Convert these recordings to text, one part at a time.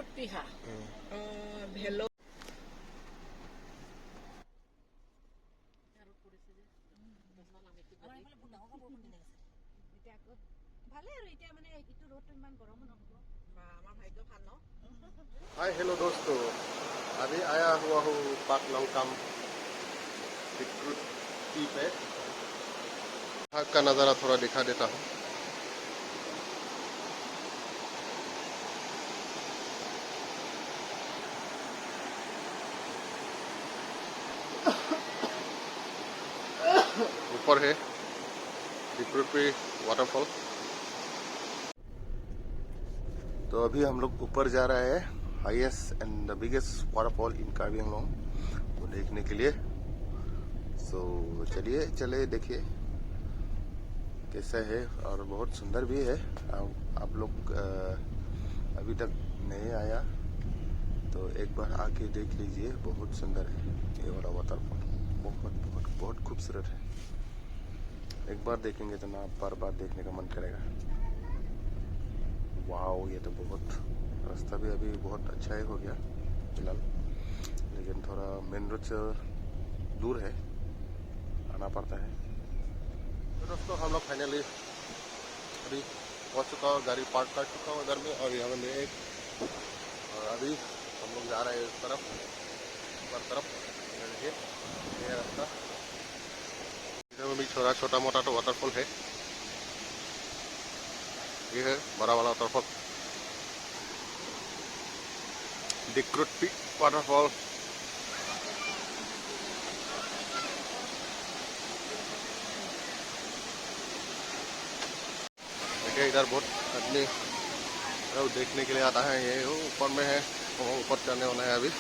Beetroot পিহা ভেলো ভালে আৰু এতিয়া মানে ইটো ৰ'দটো ইমান গৰমো নহ'ব বা আমাৰ ভাগ্য ভাল ন। हाय हेलो दोस्तों, अभी आया हुआ हूँ पाक लंकाम टी पे। यहाँ का नज़ारा थोड़ा दिखा देता हूँ। ऊपर है टी वाटरफॉल। तो अभी हम लोग ऊपर जा रहे हैं highest and the biggest waterfall in Karbi Anglong को देखने के लिए। सो चले देखिए कैसा है, और बहुत सुंदर भी है। आप लोग अभी तक नहीं आया तो एक बार आके देख लीजिए, बहुत सुंदर है ये वाला वाटरफॉल। बहुत बहुत बहुत खूबसूरत है। एक बार देखेंगे तो ना बार बार देखने का मन करेगा। वाओ, ये तो बहुत रास्ता भी अभी बहुत अच्छा ही हो गया फिलहाल, लेकिन थोड़ा मेन रोड से दूर है, आना पड़ता है। तो दोस्तों हम लोग फाइनली अभी पहुंच चुका हूँ, गाड़ी पार्क कर चुका हूँ इधर में, और यहाँ में एक और अभी हम लोग जा रहे हैं इस तरफ ऊपर तरफ। देखिए ये रास्ता, इधर में भी छोटा छोटा मोटा तो वाटरफॉल है। ये है बड़ा वाला वाटरफॉल, डिक्रूट पीक वाटरफॉल। देखिए इधर बहुत आदमी देखने के लिए आता है। ये ऊपर में है, वो ऊपर चढ़ने वाला है अभी।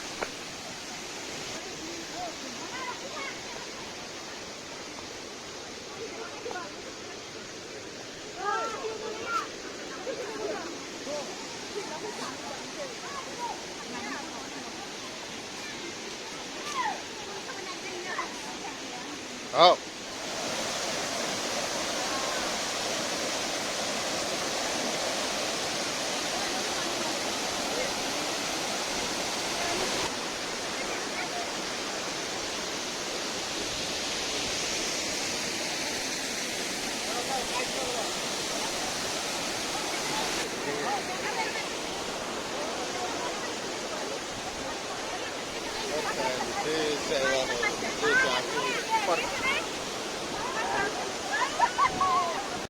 आओ